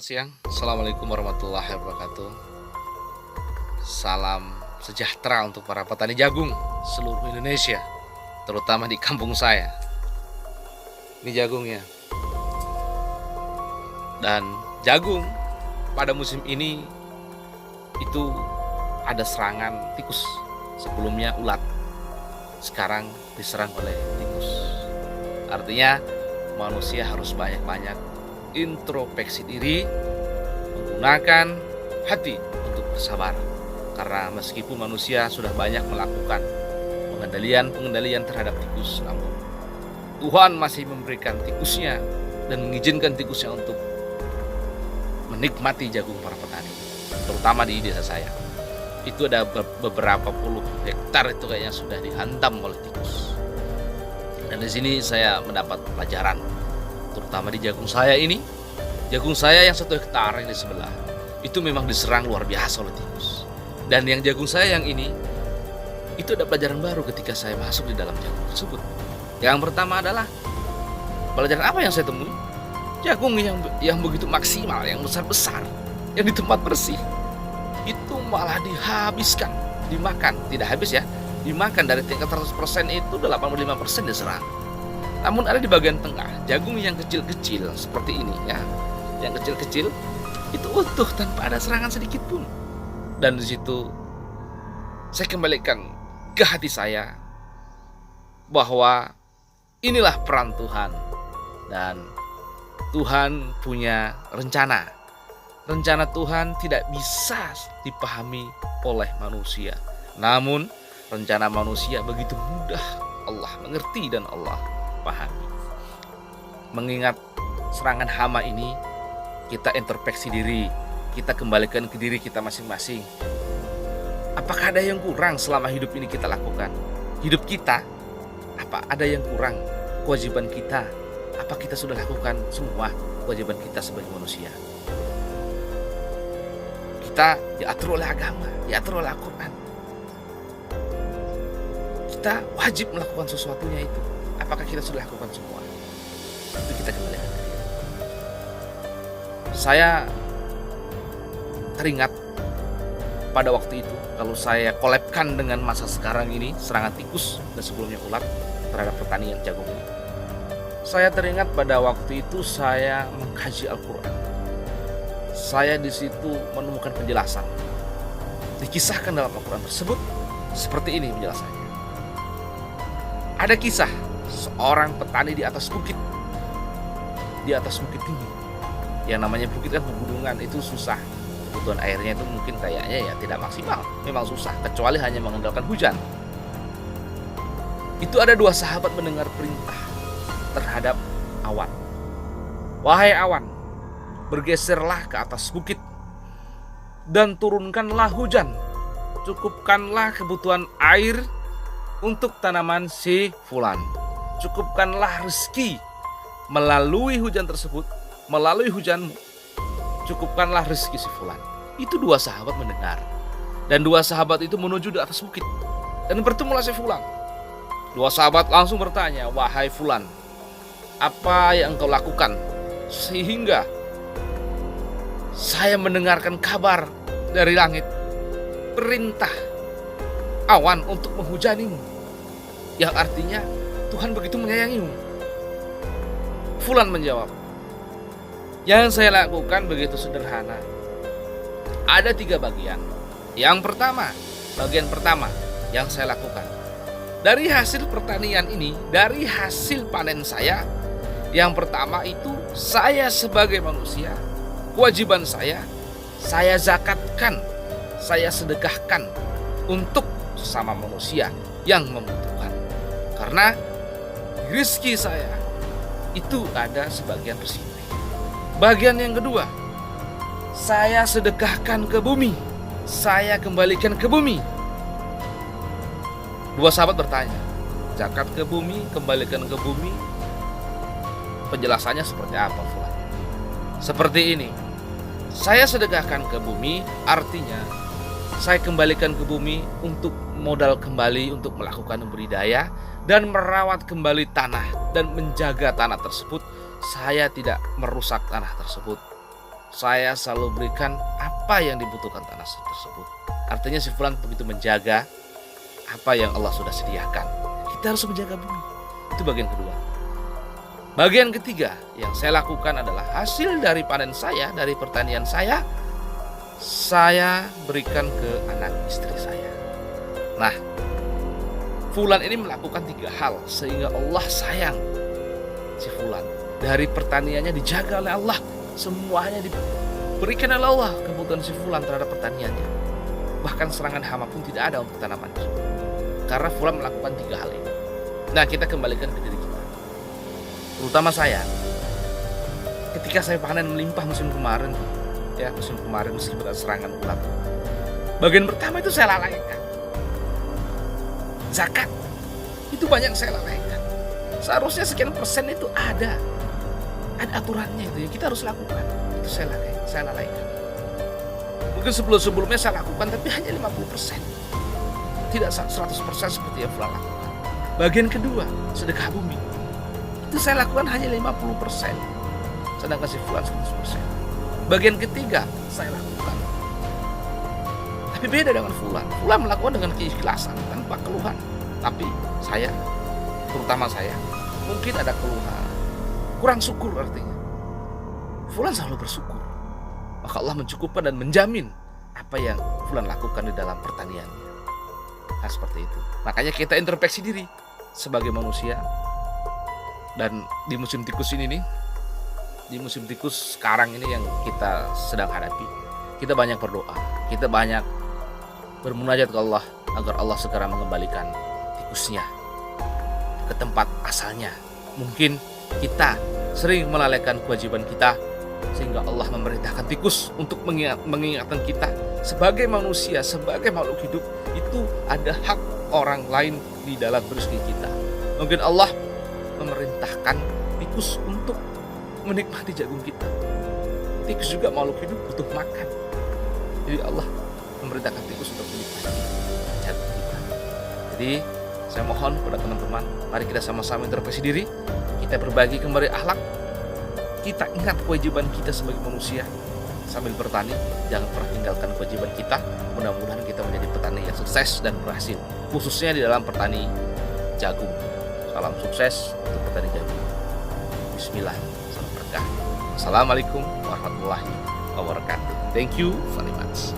Siang, Assalamualaikum warahmatullahi wabarakatuh. Salam sejahtera untuk para petani jagung seluruh Indonesia, terutama di kampung saya. Ini jagungnya. Dan jagung pada musim ini itu ada serangan tikus. Sebelumnya ulat, sekarang diserang oleh tikus. Artinya manusia harus banyak-banyak introspeksi diri, menggunakan hati untuk bersabar. Karena meskipun manusia sudah banyak melakukan pengendalian terhadap tikus, namun Tuhan masih memberikan tikusnya dan mengizinkan tikusnya untuk menikmati jagung para petani, terutama di desa saya. Itu ada beberapa puluh hektar itu kayaknya sudah dihantam oleh tikus. Dan di sini saya mendapat pelajaran, terutama di jagung saya ini. Jagung saya yang 1 hektar yang di sebelah itu memang diserang luar biasa oleh tikus. Dan yang jagung saya yang ini, itu ada pelajaran baru ketika saya masuk di dalam jagung tersebut. Yang pertama adalah pelajaran apa yang saya temui? Jagung yang begitu maksimal, yang besar-besar, yang di tempat bersih, itu malah dihabiskan, dimakan. Tidak habis ya, dimakan. Dari tingkat 100% itu 85% diserang. Namun ada di bagian tengah, jagung yang kecil-kecil seperti ini ya, yang kecil-kecil itu utuh tanpa ada serangan sedikit pun. Dan di situ saya kembalikan ke hati saya bahwa inilah peran Tuhan, dan Tuhan punya rencana. Rencana Tuhan tidak bisa dipahami oleh manusia, namun rencana manusia begitu mudah Allah mengerti dan Allah pahami. Mengingat serangan hama ini, kita introspeksi diri, kita kembalikan ke diri kita masing-masing. Apakah ada yang kurang selama hidup ini kita lakukan? Hidup kita, apa ada yang kurang? Kewajiban kita, apa kita sudah lakukan semua kewajiban kita sebagai manusia? Kita diatur oleh agama, diatur oleh Al-Quran. Kita wajib melakukan sesuatunya itu. Apakah kita sudah lakukan semua? Itu kita kembali ke diri. Saya teringat pada waktu itu, kalau saya kolabkan dengan masa sekarang ini, serangan tikus dan sebelumnya ulat terhadap pertanian jagung ini. Saya teringat pada waktu itu saya mengkaji Al-Quran. Saya di situ menemukan penjelasan. Dikisahkan dalam Al-Quran tersebut seperti ini penjelasannya. Ada kisah seorang petani di atas bukit tinggi. Yang namanya bukit kan pegunungan, itu susah. Kebutuhan airnya itu mungkin kayaknya ya tidak maksimal. Memang susah, kecuali hanya mengandalkan hujan. Itu ada 2 sahabat mendengar perintah terhadap awan. Wahai awan, bergeserlah ke atas bukit dan turunkanlah hujan. Cukupkanlah kebutuhan air untuk tanaman si fulan. Cukupkanlah rezeki melalui hujan tersebut, melalui hujanmu. Cukupkanlah rezeki si fulan. Itu 2 sahabat mendengar. Dan 2 sahabat itu menuju di atas bukit. Dan bertemulah si fulan. 2 sahabat langsung bertanya, wahai fulan, apa yang engkau lakukan sehingga saya mendengarkan kabar dari langit, perintah awan untuk menghujanimu, yang artinya Tuhan begitu menyayangimu? Fulan menjawab, yang saya lakukan begitu sederhana. Ada 3 bagian. Bagian pertama yang saya lakukan, dari hasil pertanian ini, dari hasil panen saya, yang pertama itu saya sebagai manusia, kewajiban saya zakatkan, saya sedekahkan untuk sesama manusia yang membutuhkan. Karena rezeki saya itu ada sebagian di sini. Bagian yang kedua, saya sedekahkan ke bumi, saya kembalikan ke bumi. 2 sahabat bertanya, zakat ke bumi, kembalikan ke bumi, penjelasannya seperti apa, Fulan? Seperti ini, saya sedekahkan ke bumi, artinya saya kembalikan ke bumi untuk modal kembali untuk melakukan budidaya dan merawat kembali tanah dan menjaga tanah tersebut. Saya tidak merusak tanah tersebut. saya selalu berikan apa yang dibutuhkan tanah tersebut. Artinya si fulan begitu menjaga apa yang Allah sudah sediakan. Kita harus menjaga bumi. Itu bagian kedua. Bagian ketiga yang saya lakukan adalah hasil dari panen saya, dari pertanian saya berikan ke anak istri saya. Nah, fulan ini melakukan 3 hal sehingga Allah sayang si fulan. Dari pertaniannya dijaga oleh Allah, semuanya diberikan oleh Allah kebutuhan si fulan terhadap pertaniannya. Bahkan serangan hama pun tidak ada untuk tanaman tersebut. Karena fulan melakukan 3 hal ini. Nah, kita kembalikan ke diri kita. Terutama saya. Ketika saya panen melimpah musim kemarin, meski ada serangan ulat. Bagian pertama itu saya lalaikan. Zakat. Itu banyak saya lalaikan. Seharusnya sekian persen itu ada aturannya itu yang kita harus lakukan. Itu saya lalaikan. Mungkin sebelumnya saya lakukan tapi hanya 50%. Tidak 100% seperti yang fulan lakukan. Bagian kedua, sedekah bumi. Itu saya lakukan hanya 50%. Sedangkan si fulan 100%. Bagian ketiga saya lakukan. Tapi beda dengan fulan. Fulan melakukan dengan keikhlasan tanpa keluhan. Tapi saya, terutama saya, mungkin ada keluhan. Kurang syukur artinya. Fulan selalu bersyukur. Maka Allah mencukupkan dan menjamin apa yang fulan lakukan di dalam pertaniannya. Nah, seperti itu. Makanya kita introspeksi diri sebagai manusia. Dan di musim tikus ini nih, di musim tikus sekarang ini yang kita sedang hadapi, kita banyak berdoa, kita banyak bermunajat ke Allah agar Allah segera mengembalikan tikusnya ke tempat asalnya. Mungkin kita sering melalaikan kewajiban kita sehingga Allah memerintahkan tikus untuk mengingatkan kita sebagai manusia, sebagai makhluk hidup, itu ada hak orang lain di dalam rezeki kita. Mungkin Allah memerintahkan tikus untuk menikmati jagung kita. Tikus juga makhluk hidup, butuh makan. Jadi Allah memerintahkan tikus untuk menikmati jagung kita. Jadi saya mohon kepada teman-teman, mari kita sama-sama introspeksi diri. Kita berbagi kembali akhlak. Kita ingat kewajiban kita sebagai manusia. Sambil bertani, jangan pernah tinggalkan kewajiban kita. Mudah-mudahan kita menjadi petani yang sukses dan berhasil, khususnya di dalam petani jagung. Salam sukses untuk petani jagung. Bismillah. Salam berkah. Assalamualaikum warahmatullahi wabarakatuh. Thank you very much.